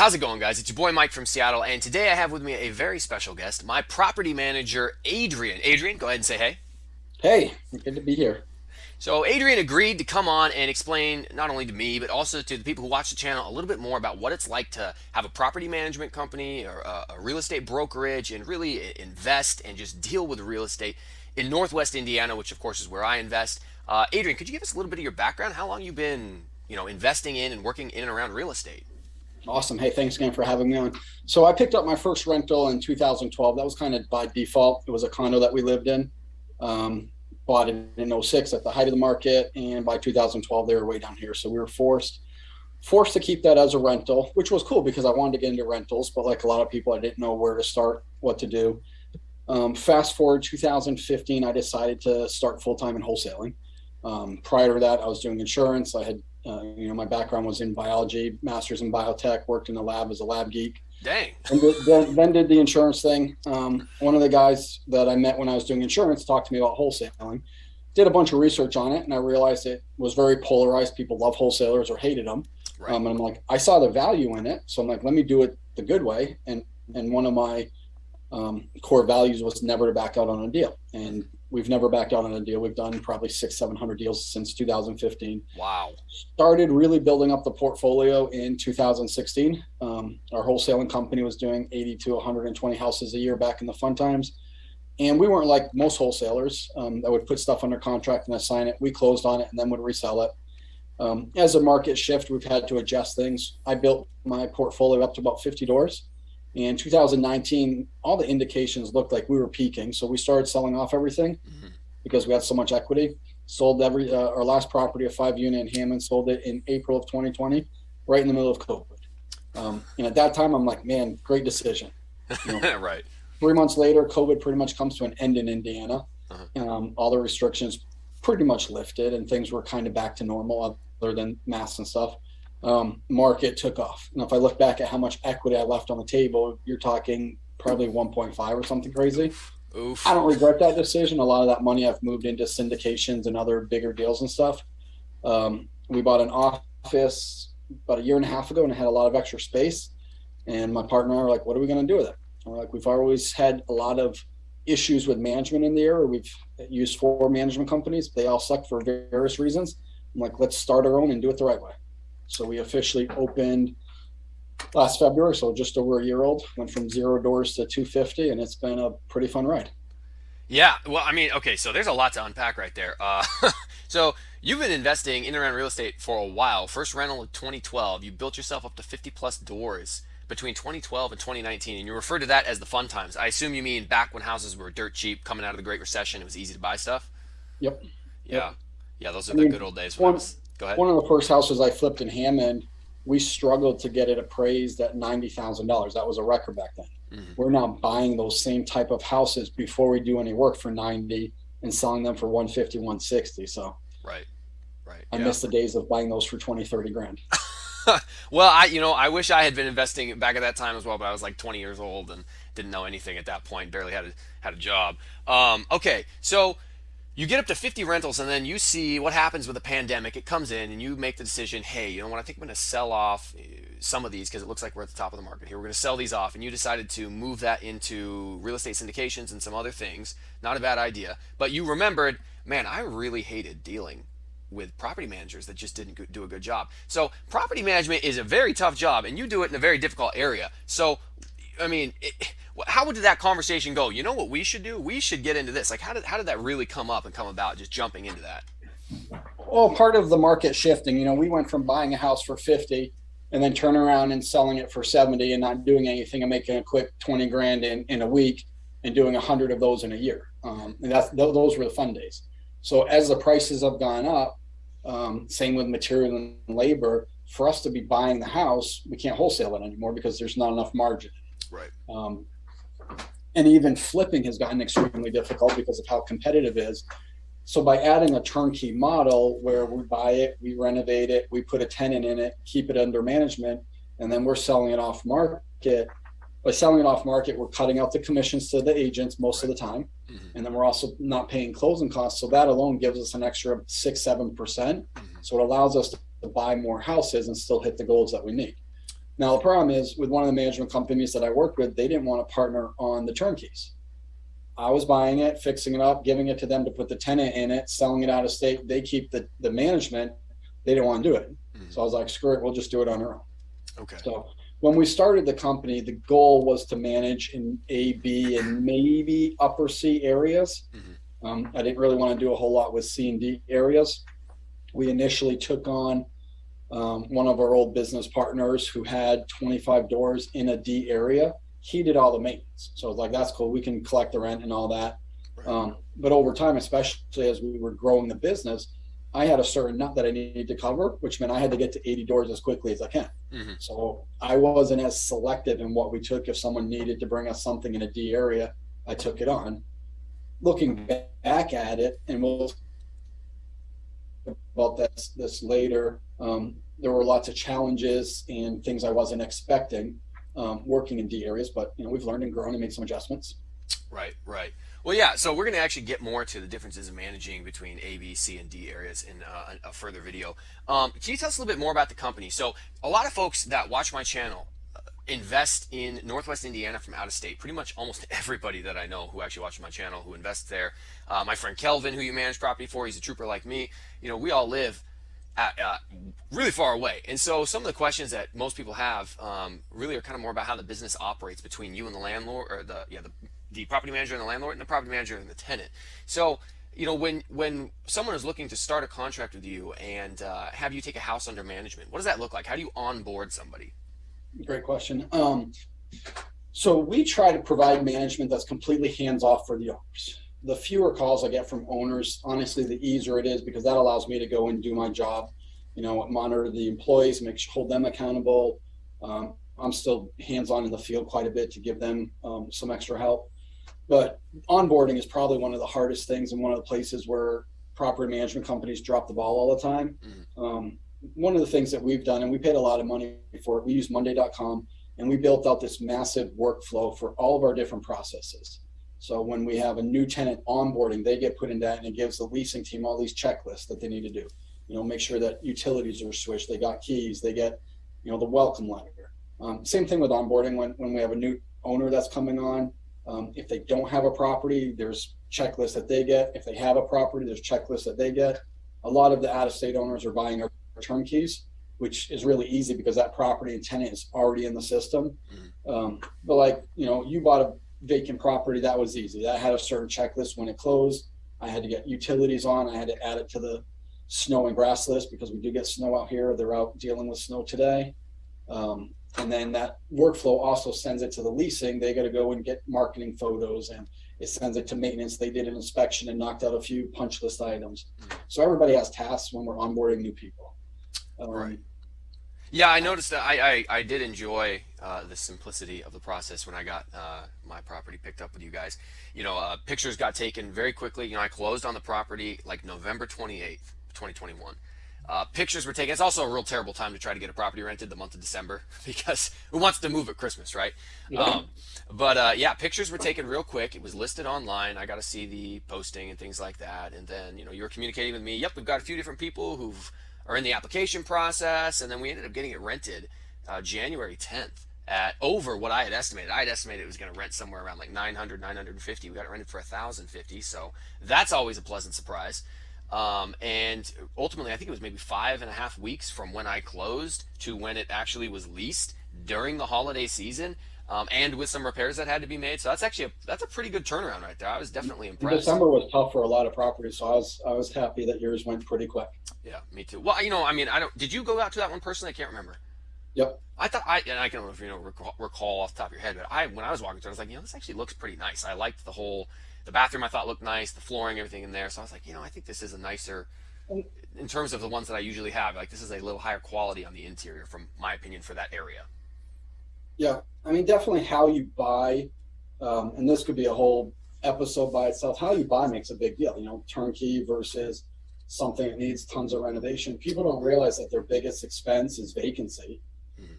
How's it going, guys? It's your boy Mike from Seattle, and today I have with me a very special guest, my property manager, Adrien. Adrien, go ahead and say hey. Hey, good to be here. So, Adrien agreed to come on and explain not only to me, but also to the people who watch the channel a little bit more about what it's like to have a property management company or a real estate brokerage and really invest and just deal with real estate in Northwest Indiana, which of course is where I invest. Adrien, could you give us a little bit of your background? How long you been, investing in and working in and around real estate? Awesome. Hey, thanks again for having me on. So I picked up my first rental in 2012. That was kind of by default. It was a condo that we lived in. Um, Bought it in '06 at the height of the market, and by 2012 they were way down here. So we were forced to keep that as a rental, which was cool because I wanted to get into rentals, but like a lot of people, I didn't know where to start, what to do. Fast forward 2015, I decided to start full time in wholesaling. Prior to that, I was doing insurance. I had, my background was in biology, master's in biotech, worked in the lab as a lab geek, Dang. and then did the insurance thing. One of the guys that I met when I was doing insurance talked to me about wholesaling. Did a bunch of research on it, and I realized it was very polarized. People love wholesalers or hated them. Right. And I'm like, I saw the value in it, so I'm like, let me do it the good way. And one of my core values was never to back out on a deal. And we've never backed out on a deal. We've done probably 700 deals since 2015. Wow. Started really building up the portfolio in 2016. Our wholesaling company was doing 80 to 120 houses a year back in the fun times. And we weren't like most wholesalers that would put stuff under contract and assign it. We closed on it and then would resell it. As the market shift, we've had to adjust things. I built my portfolio up to about 50 doors. In 2019, all the indications looked like we were peaking. So we started selling off everything Hmm. because we had so much equity. Sold our last property, a 5 unit in Hammond, sold it in April of 2020, right in the middle of COVID. And at that time, I'm like, man, great decision. You know, Right. 3 months later, COVID pretty much comes to an end in Indiana. Uh-huh. All the restrictions pretty much lifted, and things were kind of back to normal, other than masks and stuff. Market took off. And if I look back at how much equity I left on the table, you're talking probably 1.5 or something crazy. I Oof. don't regret that decision. A lot of that money I've moved into syndications and other bigger deals and stuff. We bought an office about a year and a half ago, and it had a lot of extra space. And my partner and I were like, what are we going to do with it? And we're like, we've always had a lot of issues with management in the area. We've used 4 management companies. They all suck for various reasons. I'm like, let's start our own and do it the right way. So we officially opened last February, so just over a year old. Went from 0 doors to 250, and it's been a pretty fun ride. Yeah. Well, I mean, okay, so there's a lot to unpack right there. So you've been investing in and around real estate for a while. First rental in 2012. You built yourself up to 50 plus doors between 2012 and 2019, and you refer to that as the fun times. I assume you mean back when houses were dirt cheap, coming out of the Great Recession. It was easy to buy stuff. Yep, Yeah. yep. Yeah, those are I the mean, good old days when I one was. Go ahead. one of the first houses I flipped in Hammond, we struggled to get it appraised at $90,000. That was a record back then. Hmm. We're now buying those same type of houses before we do any work for 90 and selling them for 150, 160. So Right. Right. I Yeah. miss the days of buying those for 20, 30 grand. Well, I wish I had been investing back at that time as well, but I was like 20 years old and didn't know anything at that point. Barely had a job. Okay, so you get up to 50 rentals, and then you see what happens with the pandemic. It comes in, and you make the decision. Hey, you know what? I think I'm going to sell off some of these because it looks like we're at the top of the market here. We're going to sell these off, and you decided to move that into real estate syndications and some other things. Not a bad idea, but you remembered, man, I really hated dealing with property managers that just didn't do a good job. So property management is a very tough job, and you do it in a very difficult area. So, I mean, how did that conversation go? You know what we should do? We should get into this. Like, how did that really come up and come about? Just jumping into that. Well, part of the market shifting, we went from buying a house for 50 and then turning around and selling it for 70 and not doing anything and making a quick 20 grand in a week and doing 100 of those in a year. And those were the fun days. So as the prices have gone up, same with material and labor, for us to be buying the house, we can't wholesale it anymore because there's not enough margin. Right. Um, and even flipping has gotten extremely difficult because of how competitive it is. So by adding a turnkey model where we buy it, we renovate it, we put a tenant in it, keep it under management, and then we're selling it off market. By selling it off market, we're cutting out the commissions to the agents most of the time. Mm-hmm. And then we're also not paying closing costs. So that alone gives us an extra 6, 7%. Mm-hmm. So it allows us to buy more houses and still hit the goals that we need. Now, the problem is with one of the management companies that I worked with, they didn't want to partner on the turnkeys. I was buying it, fixing it up, giving it to them to put the tenant in it, selling it out of state. They keep the management. They didn't want to do it. So I was like, screw it, we'll just do it on our own. Okay. So when we started the company, the goal was to manage in A, B, and maybe upper C areas. I didn't really want to do a whole lot with C and D areas. We initially took on one of our old business partners who had 25 doors in a D area. He did all the maintenance. So I was like, that's cool. We can collect the rent and all that. But over time, especially as we were growing the business, I had a certain nut that I needed to cover, which meant I had to get to 80 doors as quickly as I can. So I wasn't as selective in what we took. If someone needed to bring us something in a D area, I took it on. Looking back at it, and we'll talk about this later, there were lots of challenges and things I wasn't expecting working in D areas, but we've learned and grown and made some adjustments. Right, right. Well, yeah, so we're going to actually get more to the differences in managing between A, B, C, and D areas in a further video. Can you tell us a little bit more about the company? So a lot of folks that watch my channel invest in Northwest Indiana from out of state. Pretty much almost everybody that I know who actually watches my channel who invests there. My friend Kelvin, who you manage property for, he's a trooper like me. We all live really far away. And so some of the questions that most people have really are kind of more about how the business operates between you and the landlord, or the property manager and the landlord, and the property manager and the tenant. So, when someone is looking to start a contract with you and have you take a house under management, what does that look like? How do you onboard somebody? Great question. So we try to provide management that's completely hands-off for the owners. The fewer calls I get from owners, honestly, the easier it is, because that allows me to go and do my job, monitor the employees, hold them accountable. I'm still hands-on in the field quite a bit to give them some extra help. But onboarding is probably one of the hardest things, and one of the places where property management companies drop the ball all the time. One of the things that we've done, and we paid a lot of money for it, we use Monday.com, and we built out this massive workflow for all of our different processes. So when we have a new tenant onboarding, they get put in that, and it gives the leasing team all these checklists that they need to do. Make sure that utilities are switched, they got keys, they get, the welcome letter. Same thing with onboarding when we have a new owner that's coming on. If they don't have a property, there's checklists that they get. If they have a property, there's checklists that they get. A lot of the out-of-state owners are buying our turnkeys, which is really easy because that property and tenant is already in the system. But you bought a vacant property, that was easy. That had a certain checklist when it closed. I had to get utilities on. I had to add it to the snow and grass list because we do get snow out here. They're out dealing with snow today. And then that workflow also sends it to the leasing. They got to go and get marketing photos, and it sends it to maintenance. They did an inspection and knocked out a few punch list items. So everybody has tasks when we're onboarding new people. Right. Yeah, I noticed that I did enjoy the simplicity of the process when I got my property picked up with you guys. Pictures got taken very quickly. I closed on the property like November 28th, 2021. Pictures were taken. It's also a real terrible time to try to get a property rented, the month of December, because who wants to move at Christmas, right? Yeah. Yeah, pictures were taken real quick. It was listed online. I got to see the posting and things like that. And then, you were communicating with me. Yep, we've got a few different people who are in the application process. And then we ended up getting it rented January 10th at over what I had estimated. I had estimated it was going to rent somewhere around like 900, 950. We got it rented for 1,050. So that's always a pleasant surprise. And ultimately, I think it was maybe 5.5 weeks from when I closed to when it actually was leased during the holiday season, and with some repairs that had to be made. So that's a pretty good turnaround right there. I was definitely impressed. December was tough for a lot of properties, so I was happy that yours went pretty quick. Yeah, me too. Well, did you go out to that one personally? I can't remember. Yep. I thought and I don't know if recall off the top of your head, but when I was walking through, I was like, this actually looks pretty nice. I liked the bathroom. I thought looked nice, the flooring, everything in there. So I was like, I think this is a nicer, in terms of the ones that I usually have. Like, this is a little higher quality on the interior, from my opinion, for that area. Yeah, definitely how you buy, and this could be a whole episode by itself. How you buy makes a big deal. Turnkey versus something that needs tons of renovation. People don't realize that their biggest expense is vacancy.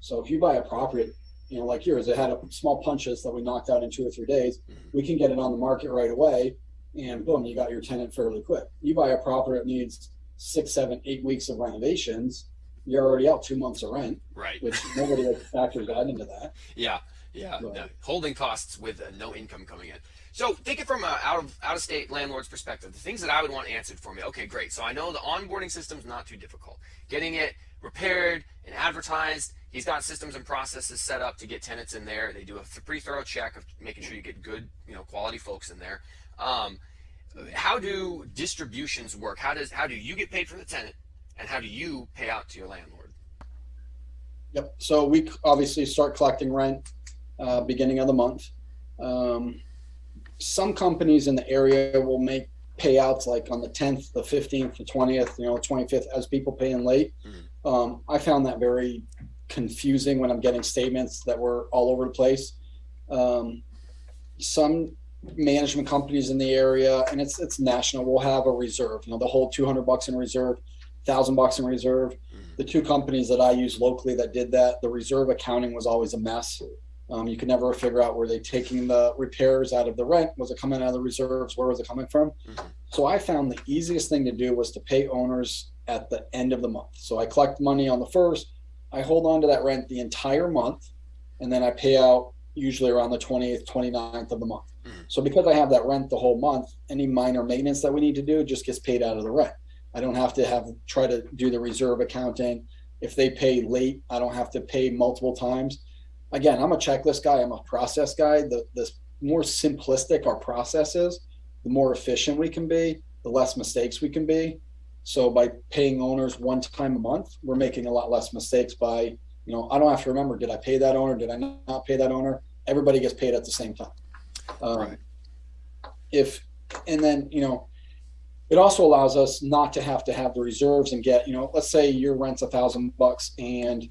So if you buy a property, like yours, it had a small punch list that we knocked out in 2 or 3 days. We can get it on the market right away, and boom, you got your tenant fairly quick. You buy a property that needs 6, 7, 8 weeks of renovations, you're already out 2 months of rent, Right. which nobody like factors that into that. Yeah, yeah, no. But Holding costs with no income coming in. So think it from a out of state landlord's perspective. The things that I would want answered for me. Okay, great. So I know the onboarding system's not too difficult. Getting it repaired and advertised. He's got systems and processes set up to get tenants in there. They do a pretty thorough check of making sure you get good, quality folks in there. Um, how do distributions work? How do you get paid from the tenant, and how do you pay out to your landlord? yep. So we obviously start collecting rent beginning of the month. Um, some companies in the area will make payouts like on the 10th, the 15th, the 20th, 25th as people paying late. Mm-hmm. I found that very confusing when I'm getting statements that were all over the place. Some management companies in the area, and it's national, will have a reserve. The whole $200 in reserve, $1,000 in reserve. Mm-hmm. The two companies that I use locally that did that, the reserve accounting was always a mess. You could never figure out, were they taking the repairs out of the rent? Was it coming out of the reserves? Where was it coming from? Mm-hmm. So I found the easiest thing to do was to pay owners at the end of the month. So I collect money on the first, I hold on to that rent the entire month, and then I pay out usually around the 20th, 29th of the month. Mm-hmm. So because I have that rent the whole month, any minor maintenance that we need to do just gets paid out of the rent. I don't have to try to do the reserve accounting. If they pay late, I don't have to pay multiple times. Again, I'm a checklist guy. I'm a process guy. The more simplistic our process is, the more efficient we can be, the less mistakes we can be. So by paying owners one time a month, we're making a lot less mistakes by, I don't have to remember, did I pay that owner? Did I not pay that owner? Everybody gets paid at the same time. Right. And then, it also allows us not to have the reserves and get, let's say your rent's $1,000 and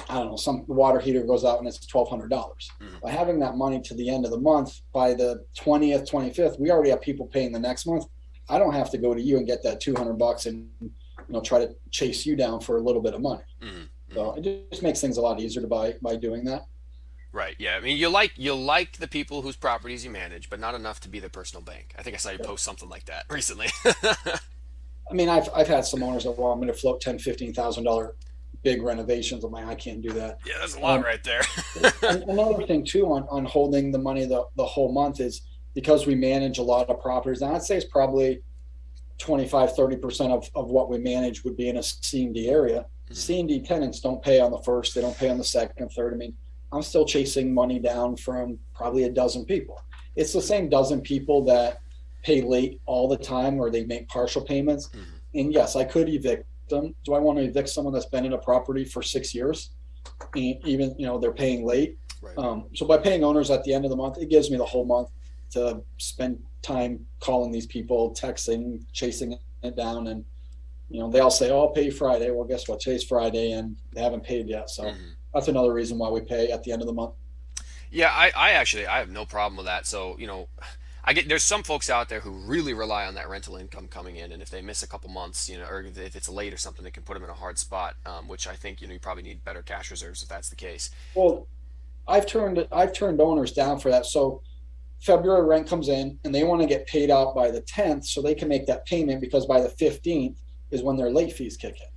I don't know, some water heater goes out and it's $1,200. Mm-hmm. By having that money to the end of the month, by the 20th, 25th, we already have people paying the next month. I don't have to go to you and get that $200 and try to chase you down for a little bit of money. Mm-hmm. So it just makes things a lot easier to buy by doing that. Right. Yeah. I mean, you like the people whose properties you manage, but not enough to be their personal bank. I think I saw you post something like that recently. I mean, I've had some owners that, well, I'm going to float $10,000, $15,000 big renovations. I'm like, I can't do that. Yeah, that's a lot right there. And another thing too on holding the money the whole month is because we manage a lot of properties. And I'd say it's probably 25-30% of what we manage would be in a C&D area. Mm-hmm. C&D tenants don't pay on the first, they don't pay on the second, third. I mean, I'm still chasing money down from probably a dozen people. It's the same dozen people that pay late all the time or they make partial payments. Mm-hmm. And yes, I could evict them. Do I want to evict someone that's been in a property for 6 years? And even, they're paying late. Right. So by paying owners at the end of the month, it gives me the whole month to spend time calling these people, texting, chasing it down. And, they all say, oh, I'll pay Friday. Well, guess what? Today's Friday and they haven't paid yet. So mm-hmm. That's another reason why we pay at the end of the month. Yeah, I actually have no problem with that. So, there's some folks out there who really rely on that rental income coming in, and if they miss a couple months, or if it's late or something, it can put them in a hard spot. Which I think you probably need better cash reserves if that's the case. Well, I've turned owners down for that. So February rent comes in, and they want to get paid out by the 10th, so they can make that payment because by the 15th is when their late fees kick in.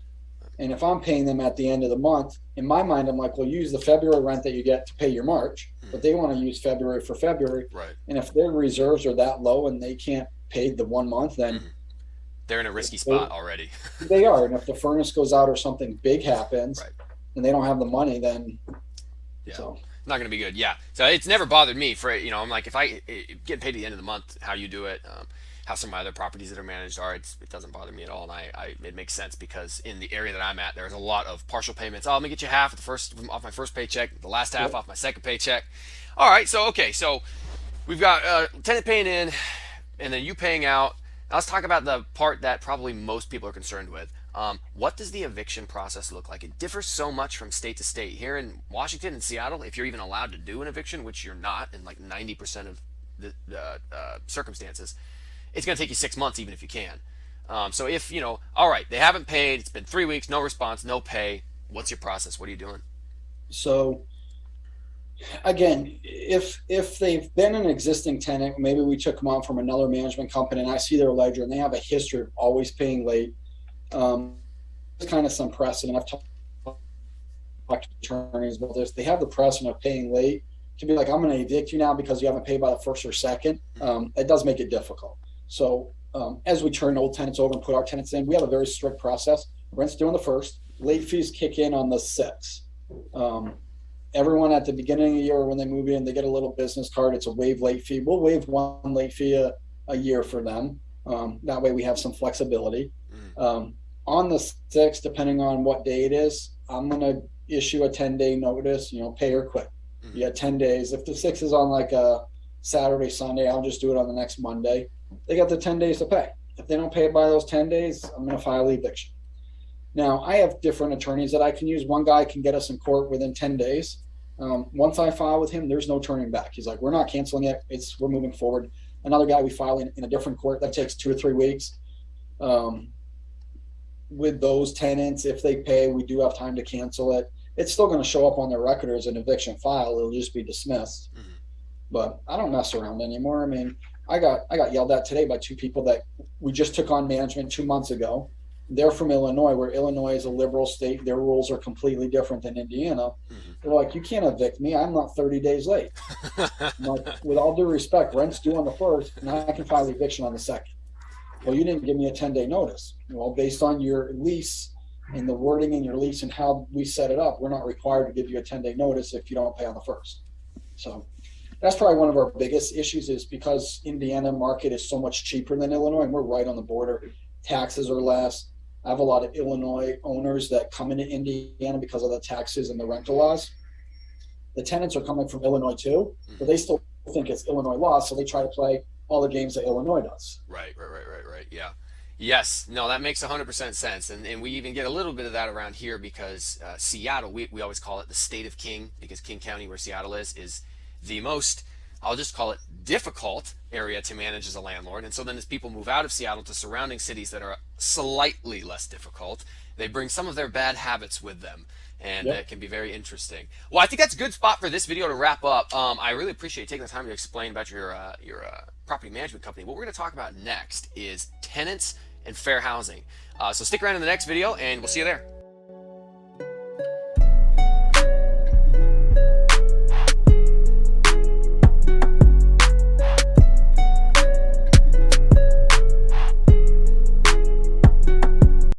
And if I'm paying them at the end of the month, in my mind, I'm like, well, use the February rent that you get to pay your March, but they want to use February for February. Right. And if their reserves are that low and they can't pay the 1 month, then they're in a risky spot already. They are. And if the furnace goes out or something big happens and they don't have the money, then so not going to be good. Yeah. So it's never bothered me for, I'm like, if I get paid at the end of the month, how you do it, how some of my other properties that are managed are, it doesn't bother me at all, and it makes sense because in the area that I'm at, there's a lot of partial payments. Oh, let me get you half off my first paycheck, the last half off my second paycheck. All right, so we've got tenant paying in, and then you paying out. Now let's talk about the part that probably most people are concerned with. What does the eviction process look like? It differs so much from state to state. Here in Washington and Seattle, if you're even allowed to do an eviction, which you're not in like 90% of the circumstances, it's going to take you 6 months even if you can. So if, all right, they haven't paid, it's been 3 weeks, no response, no pay, what's your process? What are you doing? So again, if they've been an existing tenant, maybe we took them on from another management company and I see their ledger and they have a history of always paying late. There's kind of some precedent. I've talked attorneys about this. They have the precedent of paying late to be like, I'm going to evict you now because you haven't paid by the first or second. It does make it difficult. So as we turn old tenants over and put our tenants in, we have a very strict process. Rent's due on the first. Late fees kick in on the sixth. Everyone at the beginning of the year when they move in, they get a little business card. It's a waive late fee. We'll waive one late fee a year for them. That way we have some flexibility. On the sixth, depending on what day it is, I'm going to issue a 10-day notice, pay or quit. You got 10 days. If the sixth is on like a Saturday, Sunday, I'll just do it on the next Monday. They got the 10 days to pay. If they don't pay it by those 10 days, I'm going to file eviction. Now, I have different attorneys that I can use. One guy can get us in court within 10 days. Once I file with him, there's no turning back. He's like, we're not canceling it. We're moving forward. Another guy we file in a different court, that takes 2 or 3 weeks. With those tenants, if they pay, we do have time to cancel it. It's still going to show up on their record as an eviction file. It'll just be dismissed. But I don't mess around anymore. I mean, I got yelled at today by 2 people that we just took on management 2 months ago. They're from Illinois, where Illinois is a liberal state. Their rules are completely different than Indiana. They're like, you can't evict me. I'm not 30 days late. Like, with all due respect, rent's due on the first, and I can file eviction on the second. Well, you didn't give me a 10-day notice. Well, based on your lease and the wording in your lease and how we set it up, we're not required to give you a 10-day notice if you don't pay on the first. So that's probably one of our biggest issues, is because Indiana market is so much cheaper than Illinois, and we're right on the border. Taxes are less. I have a lot of Illinois owners that come into Indiana because of the taxes and the rental laws. The tenants are coming from Illinois too, but they still think it's Illinois law, so they try to play all the games that Illinois does. Right. Yeah. Yes. No, that makes 100% sense. And we even get a little bit of that around here because Seattle, we always call it the state of King, because King County, where Seattle is the most, I'll just call it, difficult area to manage as a landlord. And so then as people move out of Seattle to surrounding cities that are slightly less difficult, they bring some of their bad habits with them. And it can be very interesting. Well, I think that's a good spot for this video to wrap up. I really appreciate you taking the time to explain about your property management company. What we're going to talk about next is tenants and fair housing. So stick around in the next video, and we'll see you there.